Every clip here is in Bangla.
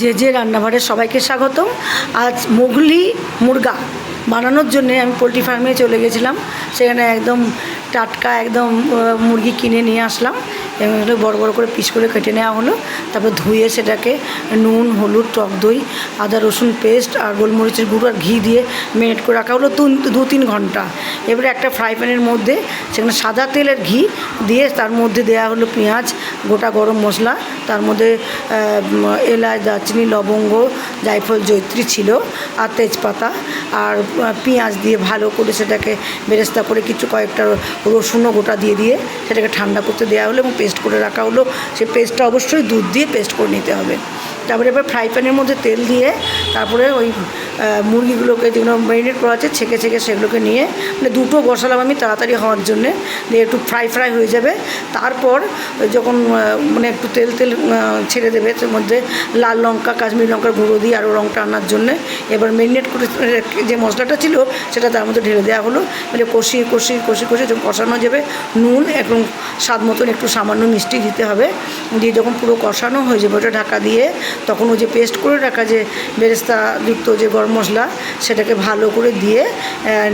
যে যে রান্নাঘরে সবাইকে স্বাগতম। আজ মোগলি মুরগা বানানোর জন্যে আমি পোলট্রি ফার্মে চলে গেছিলাম। সেখানে একদম টাটকা একদম মুরগি কিনে নিয়ে আসলাম এবং এগুলো বড় বড় করে পিস করে কেটে নেওয়া হলো। তারপর ধুয়ে সেটাকে নুন, হলুদ, টক দই, আদা রসুন পেস্ট আর গোলমরিচের গুঁড়ো আর ঘি দিয়ে মেরিনেট করে রাখা হলো 2-3 ঘন্টা। এবারে একটা ফ্রাই প্যানের মধ্যে সেখানে সাদা তেলের ঘি দিয়ে তার মধ্যে দেওয়া হলো পেঁয়াজ, গোটা গরম মশলা, তার মধ্যে এলাচ, দারচিনি, লবঙ্গ, জায়ফল, জয়িত্রী ছিল আর তেজপাতা আর পেঁয়াজ দিয়ে ভালো করে সেটাকে বেরেস্তা করে কয়েকটা রসুনও গোটা দিয়ে সেটাকে ঠান্ডা করতে দেওয়া হলো এবং পেস্ট করে রাখা হলো। সেই পেস্টটা অবশ্যই দুধ দিয়ে পেস্ট করে নিতে হবে। তারপরে এবার ফ্রাই প্যানের মধ্যে তেল দিয়ে তারপরে ওই মুরগিগুলোকে যেগুলো ম্যারিনেট করা আছে ছেঁকে সেগুলোকে নিয়ে মানে দুটো বসালাম আমি তাড়াতাড়ি হওয়ার জন্যে, দিয়ে একটু ফ্রাই হয়ে যাবে। তারপর যখন মানে একটু তেল ছেড়ে দেবে তার মধ্যে লাল লঙ্কা, কাশ্মীরি লঙ্কার গুঁড়ো দিয়ে আরও রঙটা আনার জন্যে এবার ম্যারিনেট করে যে মশলাটা ছিল সেটা তার মধ্যে ঢেলে দেওয়া হলো। মানে কষিয়ে যখন কষানো যাবে, নুন এবং স্বাদ মতন একটু সামান্য মিষ্টি দিতে হবে। দিয়ে যখন পুরো কষানো হয়ে যাবে ওটা ঢাকা দিয়ে তখন ওই যে পেস্ট করে রাখা যে বেরেস্তাযুক্ত যে গরম মশলা সেটাকে ভালো করে দিয়ে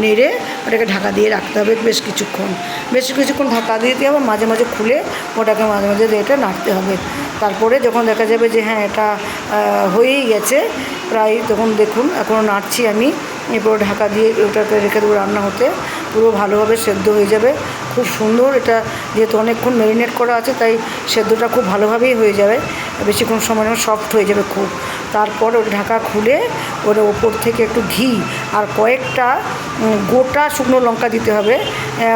নেড়ে ওটাকে ঢাকা দিয়ে রাখতে হবে বেশ কিছুক্ষণ ঢাকা দিয়ে দিতে হবে। মাঝে মাঝে খুলে ওটাকে মাঝে মাঝে এটা নাড়তে হবে। তারপরে যখন দেখা যাবে যে হ্যাঁ এটা হয়েই গেছে প্রায়, তখন দেখুন এখনও নাড়ছি আমি। এরপর ঢাকা দিয়ে ওটাকে রেখে দেবো রান্না হতে, পুরো ভালোভাবে সেদ্ধ হয়ে যাবে। খুব সুন্দর, এটা যেহেতু অনেকক্ষণ ম্যারিনেট করা আছে তাই সেদ্ধটা খুব ভালোভাবেই হয়ে যাবে, বেশিক্ষণ সময় সফট হয়ে যাবে খুব। তারপর ওটা ঢাকা খুলে ওর ওপর থেকে একটু ঘি আর কয়েকটা গোটা শুকনো লঙ্কা দিতে হবে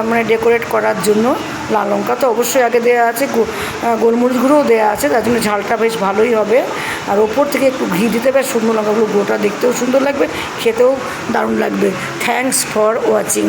মানে ডেকোরেট করার জন্য। লাল লঙ্কা তো অবশ্যই আগে দেওয়া আছে, গোলমরিচ গুঁড়োও দেওয়া আছে, তার জন্য ঝালটা বেশ ভালোই হবে। আর ওপর থেকে একটু ঘি দিতে হবে। শুকনো লঙ্কাগুলো গোটা দেখতেও সুন্দর লাগবে, খেতেও দারুণ লাগবে। Thanks for watching.